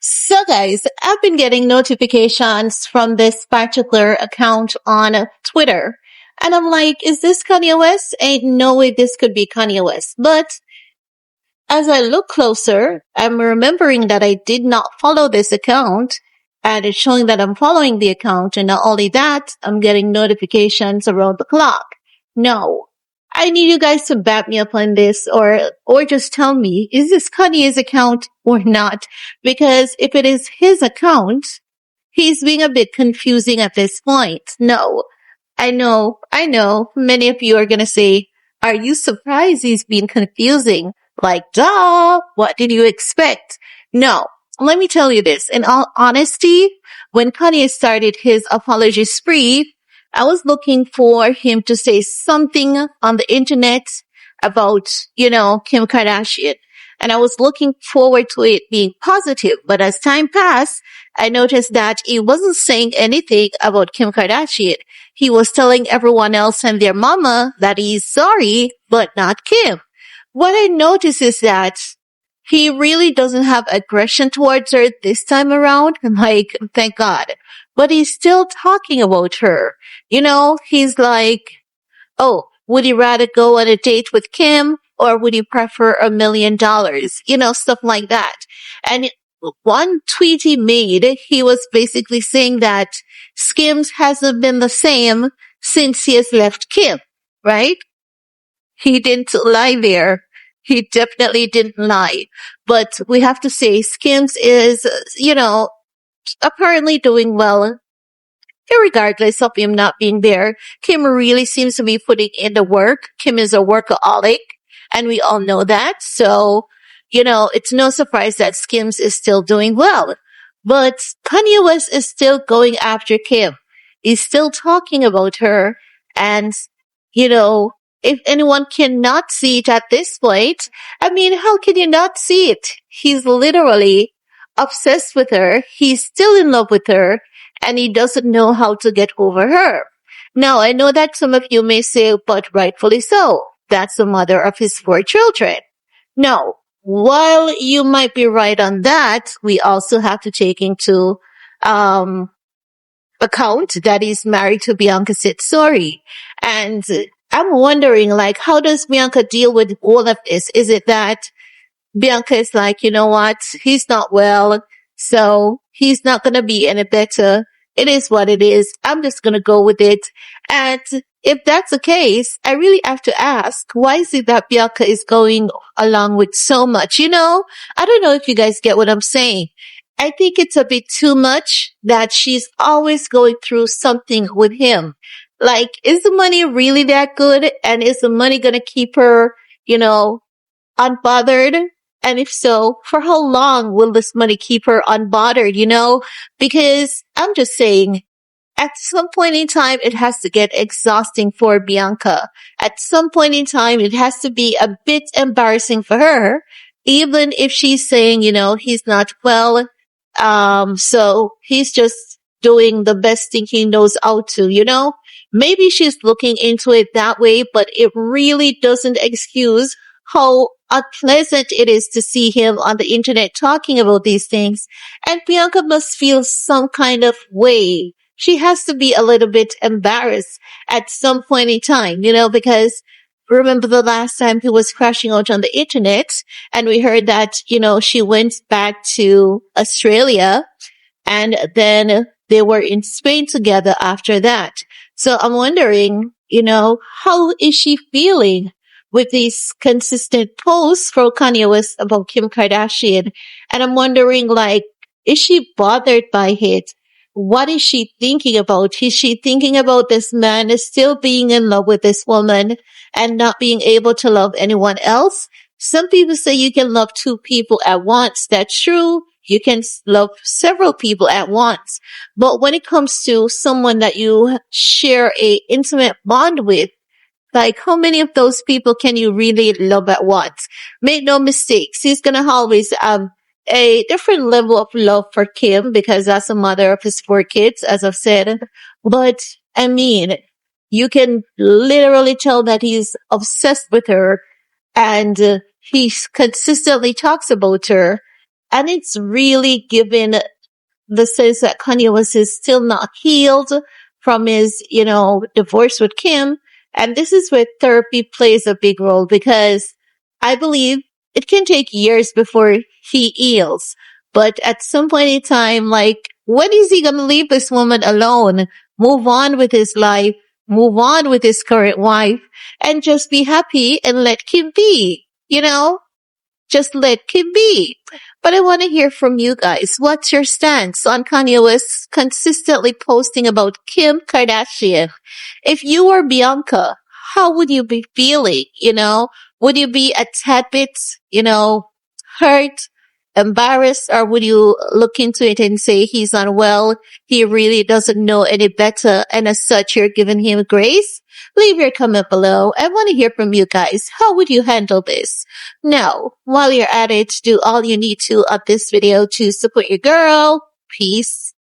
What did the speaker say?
So guys, I've been getting notifications from this particular account on Twitter. And I'm like, is this Kanye West? Ain't no way this could be Kanye West. But as I look closer, I'm remembering that I did not follow this account. And it's showing that I'm following the account. And not only that, I'm getting notifications around the clock. No. I need you guys to back me up on this or just tell me, is this Kanye's account or not? Because if it is his account, he's being a bit confusing at this point. No, I know. Many of you are going to say, are you surprised he's being confusing? Like, duh, what did you expect? No, let me tell you this. In all honesty, when Kanye started his apology spree, I was looking for him to say something on the internet about, Kim Kardashian. And I was looking forward to it being positive. But as time passed, I noticed that he wasn't saying anything about Kim Kardashian. He was telling everyone else and their mama that he's sorry, but not Kim. What I noticed is that he really doesn't have aggression towards her this time around. Like, thank God. But he's still talking about her. He's like, oh, would you rather go on a date with Kim or would you prefer $1 million? Stuff like that. And one tweet he made, he was basically saying that Skims hasn't been the same since he has left Kim, right? He didn't lie there. He definitely didn't lie. But we have to say Skims is, apparently doing well. Regardless of him not being there, Kim really seems to be putting in the work. Kim is a workaholic, and we all know that. So, it's no surprise that Skims is still doing well. But Kanye West is still going after Kim. He's still talking about her. And, if anyone cannot see it at this point, how can you not see it? He's literally obsessed with her. He's still in love with her. And he doesn't know how to get over her. Now, I know that some of you may say, but rightfully so. That's the mother of his 4 children. No, while you might be right on that, we also have to take into account that he's married to Bianca Censori. And I'm wondering, how does Bianca deal with all of this? Is it that Bianca is like, you know what? He's not well, so he's not going to be any better. It is what it is. I'm just going to go with it. And if that's the case, I really have to ask, why is it that Bianca is going along with so much? I don't know if you guys get what I'm saying. I think it's a bit too much that she's always going through something with him. Is the money really that good? And is the money going to keep her, unbothered? And if so, for how long will this money keep her unbothered, Because I'm just saying, at some point in time, it has to get exhausting for Bianca. At some point in time, it has to be a bit embarrassing for her, even if she's saying, he's not well. So he's just doing the best thing he knows how to, Maybe she's looking into it that way, but it really doesn't excuse how unpleasant it is to see him on the internet talking about these things. And Bianca must feel some kind of way. She has to be a little bit embarrassed at some point in time, because remember the last time he was crashing out on the internet and we heard that, she went back to Australia and then they were in Spain together after that. So I'm wondering, how is she feeling with these consistent posts from Kanye West about Kim Kardashian? And I'm wondering, is she bothered by it? What is she thinking about? Is she thinking about this man still being in love with this woman and not being able to love anyone else? Some people say you can love 2 people at once. That's true. You can love several people at once. But when it comes to someone that you share a intimate bond with, how many of those people can you really love at once? Make no mistakes. He's going to always have a different level of love for Kim because that's the mother of his 4 kids, as I've said. But you can literally tell that he's obsessed with her and he consistently talks about her. And it's really given the sense that Kanye West is still not healed from his, divorce with Kim. And this is where therapy plays a big role because I believe it can take years before he heals. But at some point in time, like, when is he going to leave this woman alone? Move on with his life, move on with his current wife, and just be happy and let Kim be, Just let Kim be. But I want to hear from you guys. What's your stance on Kanye West consistently posting about Kim Kardashian? If you were Bianca, how would you be feeling? Would you be a tad bit, hurt, embarrassed, or would you look into it and say he's unwell? He really doesn't know any better. And as such, you're giving him grace? Leave your comment below. I want to hear from you guys. How would you handle this? Now, while you're at it, do all you need to of this video to support your girl. Peace.